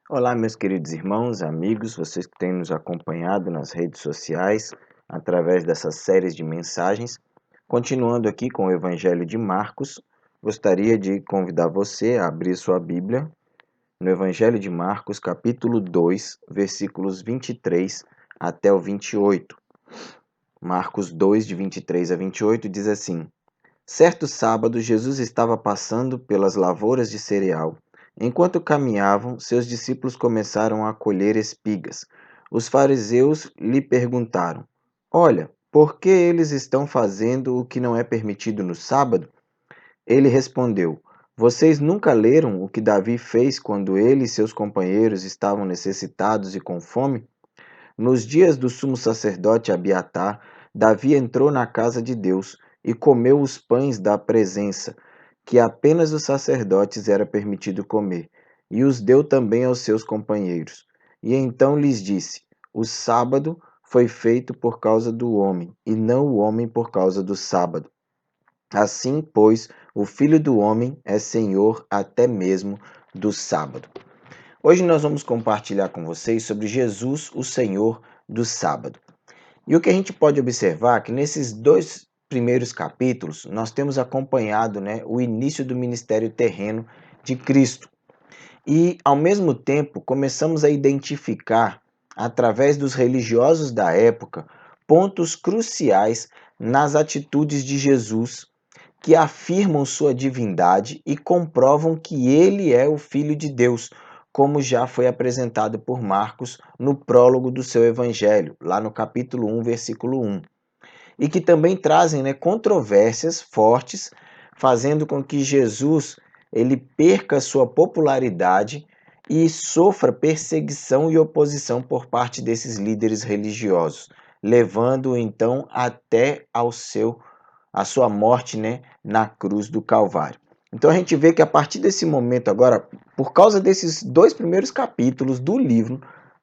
Olá, meus queridos irmãos, amigos, vocês que têm nos acompanhado nas redes sociais através dessas séries de mensagens. Continuando aqui com o Evangelho de Marcos, gostaria de convidar você a abrir sua Bíblia no Evangelho de Marcos, capítulo 2, versículos 23 até o 28. Marcos 2, de 23 a 28, diz assim: Certo sábado, Jesus estava passando pelas lavouras de cereal. Enquanto caminhavam, seus discípulos começaram a colher espigas. Os fariseus lhe perguntaram: Olha, por que eles estão fazendo o que não é permitido no sábado? Ele respondeu: Vocês nunca leram o que Davi fez quando ele e seus companheiros estavam necessitados e com fome? Nos dias do sumo sacerdote Abiatar, Davi entrou na casa de Deus e comeu os pães da presença, que apenas os sacerdotes era permitido comer, e os deu também aos seus companheiros. E então lhes disse: O sábado foi feito por causa do homem, e não o homem por causa do sábado. Assim, pois, o Filho do Homem é Senhor até mesmo do sábado. Hoje nós vamos compartilhar com vocês sobre Jesus, o Senhor do sábado. E o que a gente pode observar é que nesses dois primeiros capítulos nós temos acompanhado, o início do ministério terreno de Cristo. E, ao mesmo tempo, começamos a identificar, através dos religiosos da época, pontos cruciais nas atitudes de Jesus que afirmam sua divindade e comprovam que ele é o Filho de Deus, como já foi apresentado por Marcos no prólogo do seu evangelho, lá no capítulo 1, versículo 1. E que também trazem controvérsias fortes, fazendo com que Jesus ele perca sua popularidade e sofra perseguição e oposição por parte desses líderes religiosos, levando-o então até a sua morte, na cruz do Calvário. Então a gente vê que a partir desse momento agora, por causa desses dois primeiros capítulos do livro,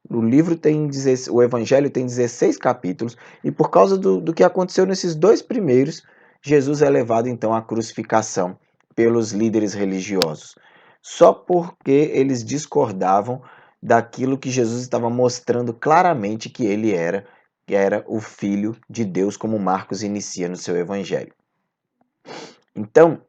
o Evangelho tem 16 capítulos, e por causa do que aconteceu nesses dois primeiros, Jesus é levado então à crucificação pelos líderes religiosos, só porque eles discordavam daquilo que Jesus estava mostrando claramente que ele era, que era o Filho de Deus, como Marcos inicia no seu Evangelho. Então,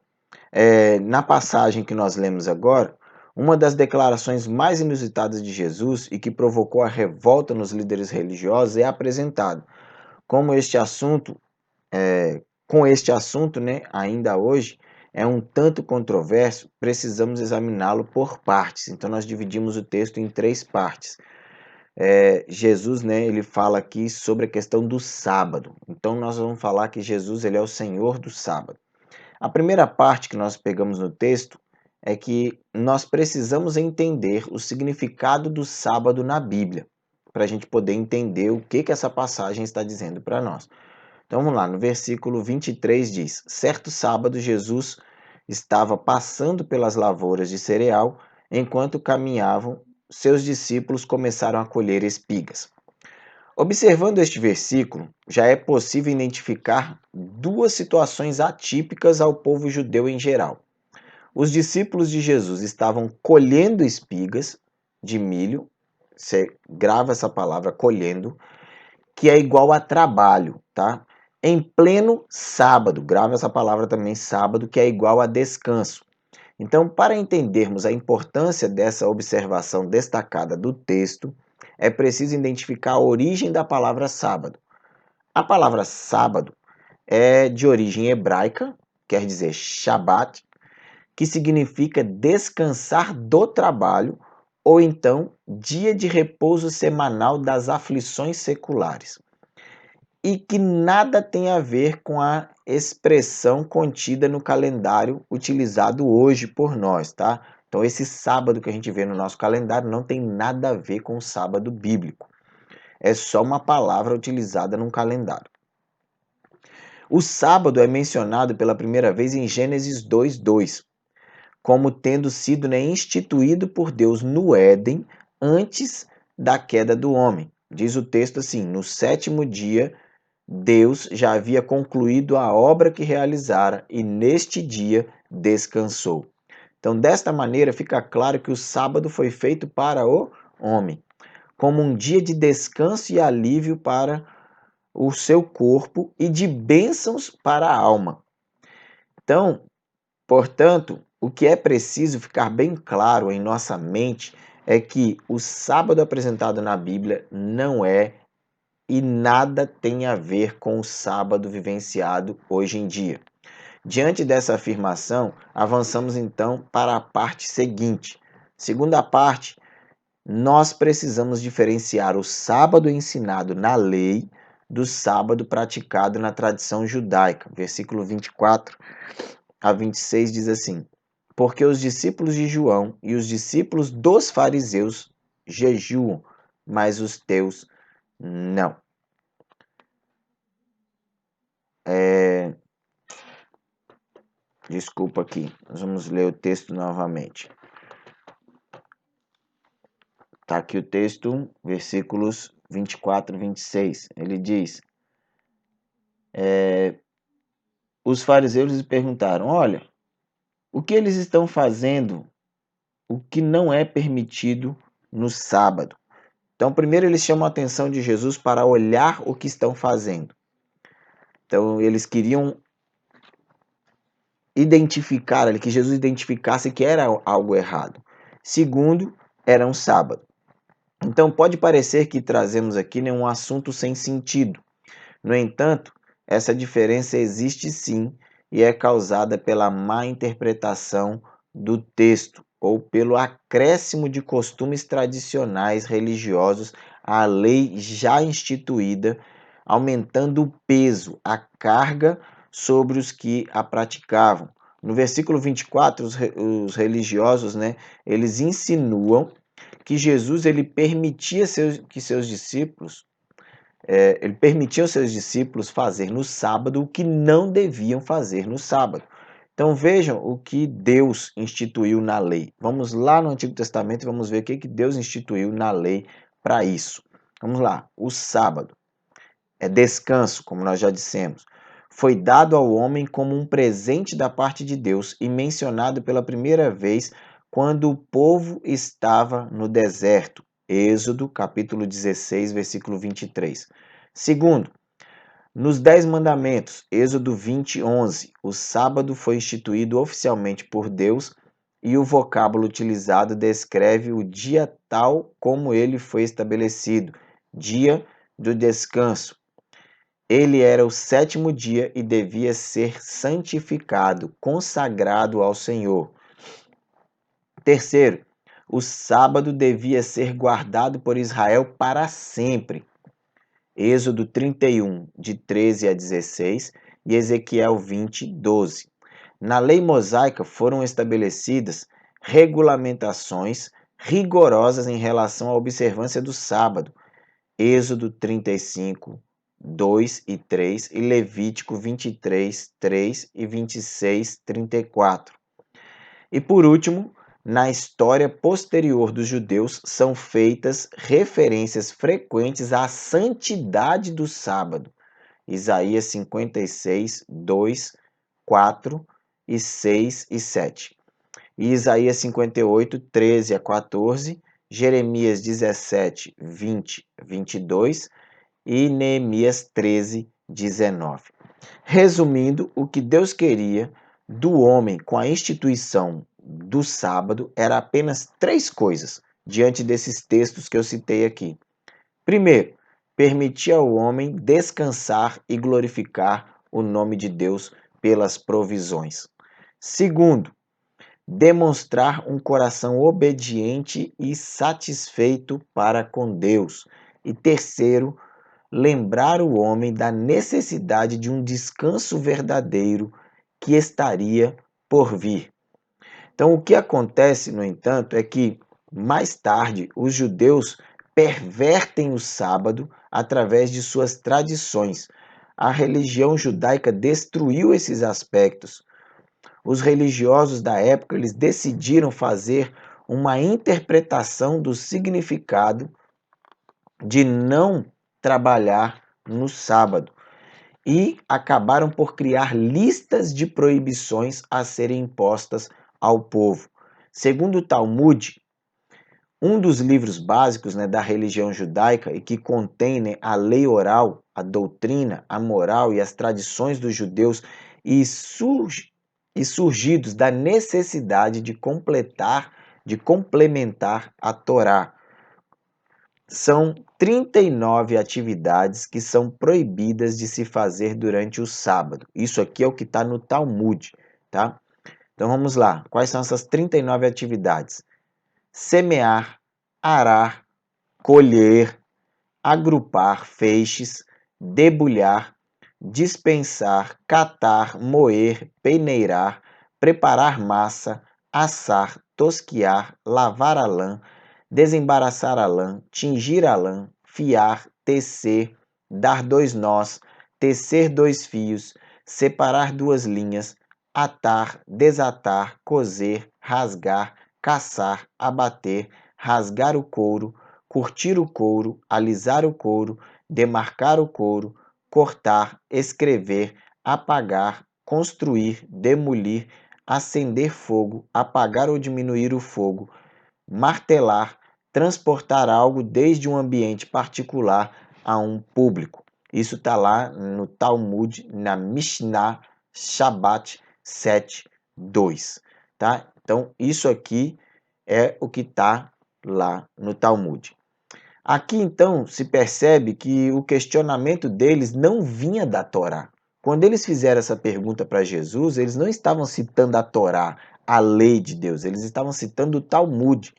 na passagem que nós lemos agora, uma das declarações mais inusitadas de Jesus e que provocou a revolta nos líderes religiosos é apresentado. Como este assunto, com este assunto, ainda hoje, é um tanto controverso, precisamos examiná-lo por partes. Então, nós dividimos o texto em três partes. Jesus, ele fala aqui sobre a questão do sábado. Então, nós vamos falar que Jesus ele é o Senhor do sábado. A primeira parte que nós pegamos no texto é que nós precisamos entender o significado do sábado na Bíblia, para a gente poder entender o que essa passagem está dizendo para nós. Então vamos lá, no versículo 23 diz: Certo sábado, Jesus estava passando pelas lavouras de cereal. Enquanto caminhavam, seus discípulos começaram a colher espigas. Observando este versículo, já é possível identificar duas situações atípicas ao povo judeu em geral. Os discípulos de Jesus estavam colhendo espigas de milho, você grava essa palavra colhendo, que é igual a trabalho, tá? Em pleno sábado, grava essa palavra também sábado, que é igual a descanso. Então, para entendermos a importância dessa observação destacada do texto, é preciso identificar a origem da palavra sábado. A palavra sábado é de origem hebraica, quer dizer Shabat, que significa descansar do trabalho ou então dia de repouso semanal das aflições seculares. E que nada tem a ver com a expressão contida no calendário utilizado hoje por nós, tá? Então esse sábado que a gente vê no nosso calendário não tem nada a ver com o sábado bíblico. É só uma palavra utilizada num calendário. O sábado é mencionado pela primeira vez em Gênesis 2:2, como tendo sido instituído por Deus no Éden antes da queda do homem. Diz o texto assim: no sétimo dia, Deus já havia concluído a obra que realizara e neste dia descansou. Então, desta maneira, fica claro que o sábado foi feito para o homem, como um dia de descanso e alívio para o seu corpo e de bênçãos para a alma. Então, portanto, o que é preciso ficar bem claro em nossa mente é que o sábado apresentado na Bíblia não é e nada tem a ver com o sábado vivenciado hoje em dia. Diante dessa afirmação, avançamos então para a parte seguinte. Segunda parte, nós precisamos diferenciar o sábado ensinado na lei do sábado praticado na tradição judaica. Versículo 24 a 26 diz assim: Porque os discípulos de João e os discípulos dos fariseus jejuam, mas os teus não. Desculpa aqui, nós vamos ler o texto novamente. Está aqui o texto, versículos 24 e 26. Ele diz: Os fariseus lhes perguntaram: Olha, o que eles estão fazendo, o que não é permitido no sábado? Então, primeiro eles chamam a atenção de Jesus para olhar o que estão fazendo. Então, eles queriam identificar, que Jesus identificasse que era algo errado. Segundo, era um sábado. Então, pode parecer que trazemos aqui um assunto sem sentido. No entanto, essa diferença existe sim e é causada pela má interpretação do texto ou pelo acréscimo de costumes tradicionais religiosos à lei já instituída, aumentando o peso, a carga sobre os que a praticavam. No versículo 24, os religiosos, eles insinuam que Jesus ele permitia que seus discípulos ele permitia aos seus discípulos fazer no sábado o que não deviam fazer no sábado. Então vejam o que Deus instituiu na lei. Vamos lá no Antigo Testamento e vamos ver o que Deus instituiu na lei para isso. Vamos lá, o sábado é descanso, como nós já dissemos. Foi dado ao homem como um presente da parte de Deus e mencionado pela primeira vez quando o povo estava no deserto. Êxodo, capítulo 16, versículo 23. Segundo, nos 10 mandamentos, Êxodo 20, 11, o sábado foi instituído oficialmente por Deus e o vocábulo utilizado descreve o dia tal como ele foi estabelecido, dia do descanso. Ele era o sétimo dia e devia ser santificado, consagrado ao Senhor. Terceiro, o sábado devia ser guardado por Israel para sempre. Êxodo 31, de 13 a 16 e Ezequiel 20, 12. Na lei mosaica foram estabelecidas regulamentações rigorosas em relação à observância do sábado. Êxodo 35, 2 e 3 e Levítico 23, 3 e 26, 34. E por último, na história posterior dos judeus são feitas referências frequentes à santidade do sábado. Isaías 56, 2, 4 e 6 e 7. E Isaías 58, 13 a 14, Jeremias 17, 20, 22 e Neemias 13, 19. Resumindo, o que Deus queria do homem com a instituição do sábado era apenas 3 coisas diante desses textos que eu citei aqui. Primeiro, permitir ao homem descansar e glorificar o nome de Deus pelas provisões. Segundo, demonstrar um coração obediente e satisfeito para com Deus. E terceiro, lembrar o homem da necessidade de um descanso verdadeiro que estaria por vir. Então, o que acontece, no entanto, é que mais tarde os judeus pervertem o sábado através de suas tradições. A religião judaica destruiu esses aspectos. Os religiosos da época eles decidiram fazer uma interpretação do significado de não trabalhar no sábado e acabaram por criar listas de proibições a serem impostas ao povo. Segundo o Talmud, um dos livros básicos, né, da religião judaica e que contém, né, a lei oral, a doutrina, a moral e as tradições dos judeus e surgidos da necessidade de complementar a Torá. São 39 atividades que são proibidas de se fazer durante o sábado. Isso aqui é o que está no Talmud, tá? Então vamos lá. Quais são essas 39 atividades? Semear, arar, colher, agrupar feixes, debulhar, dispensar, catar, moer, peneirar, preparar massa, assar, tosquiar, lavar a lã, desembaraçar a lã, tingir a lã, fiar, tecer, dar 2 nós, tecer 2 fios, separar 2 linhas, atar, desatar, coser, rasgar, caçar, abater, rasgar o couro, curtir o couro, alisar o couro, demarcar o couro, cortar, escrever, apagar, construir, demolir, acender fogo, apagar ou diminuir o fogo, martelar, transportar algo desde um ambiente particular a um público. Isso está lá no Talmud, na Mishnah Shabbat 7:2, tá? Então, isso aqui é o que está lá no Talmud. Aqui, então, se percebe que o questionamento deles não vinha da Torá. Quando eles fizeram essa pergunta para Jesus, eles não estavam citando a Torá, a lei de Deus, eles estavam citando o Talmud,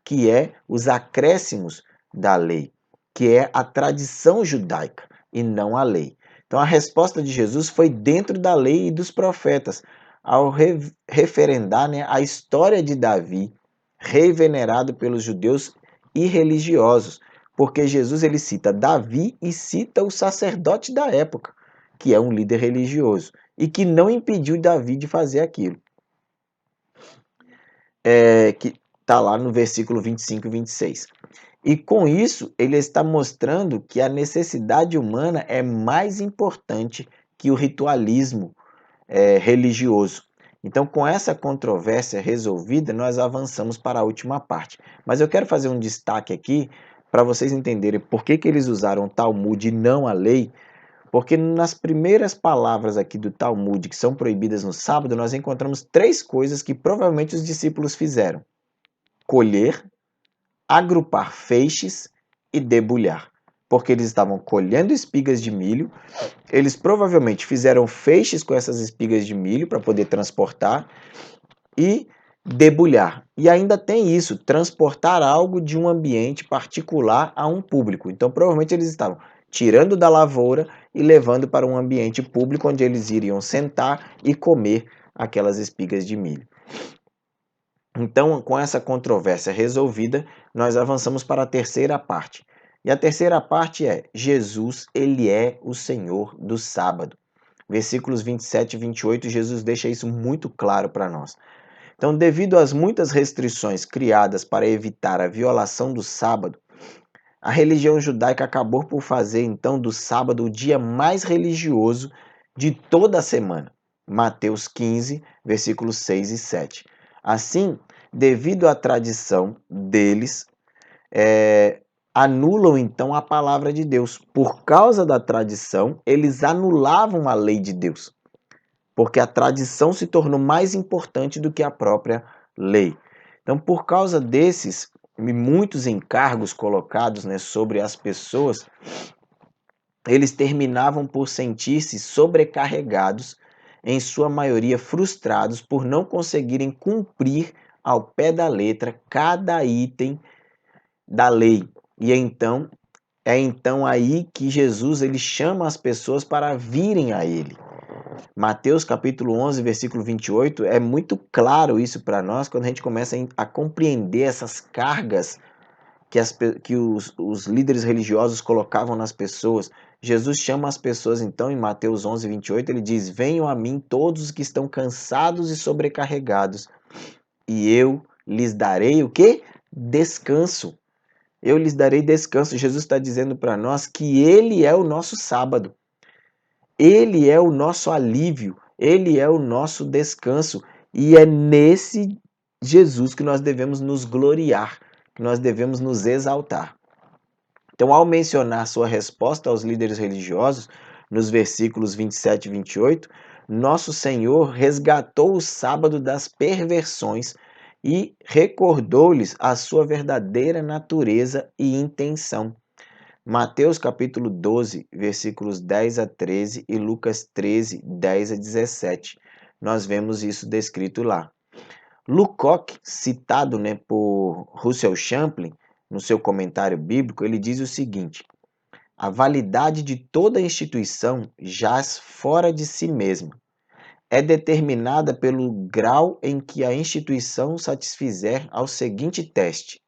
que é os acréscimos da lei, que é a tradição judaica e não a lei. Então a resposta de Jesus foi dentro da lei e dos profetas, ao referendar, né, a história de Davi, rei venerado pelos judeus e religiosos, porque Jesus ele cita Davi e cita o sacerdote da época, que é um líder religioso, e que não impediu Davi de fazer aquilo. Que está lá no versículo 25 e 26. E com isso, ele está mostrando que a necessidade humana é mais importante que o ritualismo religioso. Então, com essa controvérsia resolvida, nós avançamos para a última parte. Mas eu quero fazer um destaque aqui para vocês entenderem por que eles usaram o Talmud e não a lei, porque nas primeiras palavras aqui do Talmud, que são proibidas no sábado, nós encontramos 3 coisas que provavelmente os discípulos fizeram: colher, agrupar feixes e debulhar. Porque eles estavam colhendo espigas de milho, eles provavelmente fizeram feixes com essas espigas de milho para poder transportar e debulhar. E ainda tem isso, transportar algo de um ambiente particular a um público. Então, provavelmente eles estavam tirando da lavoura e levando para um ambiente público onde eles iriam sentar e comer aquelas espigas de milho. Então, com essa controvérsia resolvida, nós avançamos para a terceira parte. E a terceira parte é: Jesus, ele é o Senhor do sábado. Versículos 27 e 28, Jesus deixa isso muito claro para nós. Então, devido às muitas restrições criadas para evitar a violação do sábado, a religião judaica acabou por fazer então do sábado o dia mais religioso de toda a semana. Mateus 15, versículos 6 e 7. Assim, devido à tradição deles, anulam então a palavra de Deus. Por causa da tradição, eles anulavam a lei de Deus, porque a tradição se tornou mais importante do que a própria lei. Então, por causa desses e muitos encargos colocados, né, sobre as pessoas, eles terminavam por sentir-se sobrecarregados, em sua maioria frustrados por não conseguirem cumprir ao pé da letra cada item da lei. E então aí que Jesus ele chama as pessoas para virem a ele. Mateus capítulo 11, versículo 28, é muito claro isso para nós quando a gente começa a compreender essas cargas que os líderes religiosos colocavam nas pessoas. Jesus chama as pessoas então em Mateus 11, 28, ele diz: venham a mim todos os que estão cansados e sobrecarregados, e eu lhes darei o quê? Descanso. Eu lhes darei descanso. Jesus está dizendo para nós que ele é o nosso sábado. Ele é o nosso alívio. Ele é o nosso descanso. E é nesse Jesus que nós devemos nos gloriar, que nós devemos nos exaltar. Então, ao mencionar sua resposta aos líderes religiosos, nos versículos 27 e 28, nosso Senhor resgatou o sábado das perversões e recordou-lhes a sua verdadeira natureza e intenção. Mateus capítulo 12, versículos 10 a 13 e Lucas 13, 10 a 17. Nós vemos isso descrito lá. Lukács, citado por Russell Champlin, no seu comentário bíblico, ele diz o seguinte: a validade de toda instituição jaz fora de si mesma. É determinada pelo grau em que a instituição satisfizer ao seguinte teste: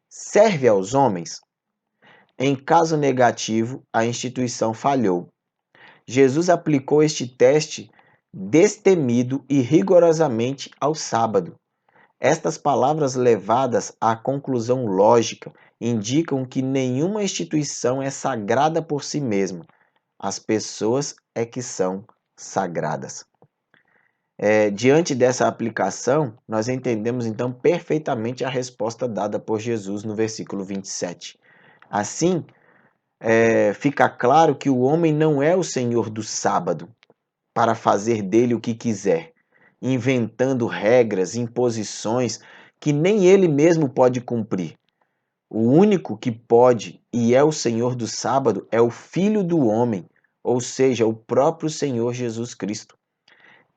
serve aos homens? Em caso negativo, a instituição falhou. Jesus aplicou este teste destemido e rigorosamente ao sábado. Estas palavras levadas à conclusão lógica indicam que nenhuma instituição é sagrada por si mesma. As pessoas é que são sagradas. Diante dessa aplicação, nós entendemos então perfeitamente a resposta dada por Jesus no versículo 27. Assim, fica claro que o homem não é o senhor do sábado para fazer dele o que quiser, inventando regras, imposições que nem ele mesmo pode cumprir. O único que pode e é o Senhor do sábado é o Filho do Homem, ou seja, o próprio Senhor Jesus Cristo.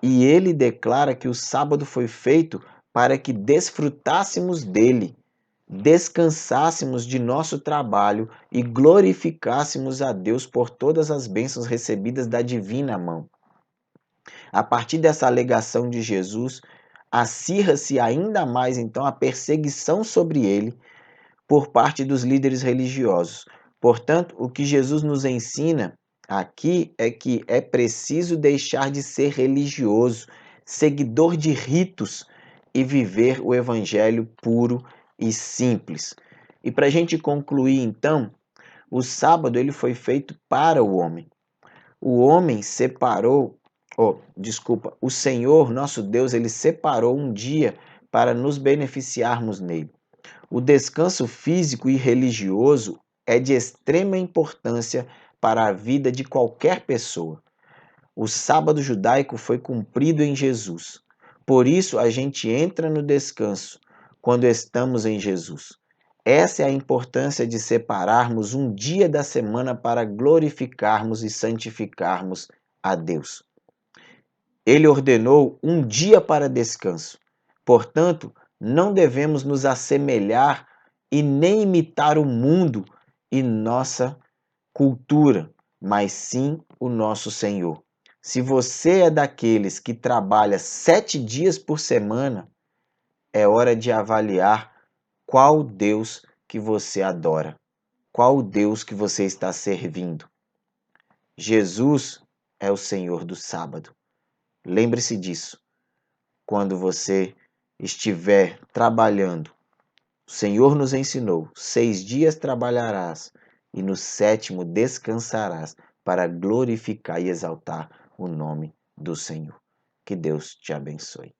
E ele declara que o sábado foi feito para que desfrutássemos dele, descansássemos de nosso trabalho e glorificássemos a Deus por todas as bênçãos recebidas da divina mão. A partir dessa alegação de Jesus, acirra-se ainda mais então a perseguição sobre ele por parte dos líderes religiosos. Portanto, o que Jesus nos ensina aqui é que é preciso deixar de ser religioso, seguidor de ritos e viver o evangelho puro e simples. E para a gente concluir então, o sábado ele foi feito para o homem. O homem separou, o Senhor, nosso Deus, ele separou um dia para nos beneficiarmos nele. O descanso físico e religioso é de extrema importância para a vida de qualquer pessoa. O sábado judaico foi cumprido em Jesus. Por isso a gente entra no descanso quando estamos em Jesus. Essa é a importância de separarmos um dia da semana para glorificarmos e santificarmos a Deus. Ele ordenou um dia para descanso. Portanto, não devemos nos assemelhar e nem imitar o mundo e nossa cultura, mas sim o nosso Senhor. Se você é daqueles que trabalha 7 dias por semana, é hora de avaliar qual Deus que você adora, qual Deus que você está servindo. Jesus é o Senhor do sábado. Lembre-se disso. Quando você estiver trabalhando, o Senhor nos ensinou: 6 dias trabalharás e no 7º descansarás para glorificar e exaltar o nome do Senhor. Que Deus te abençoe.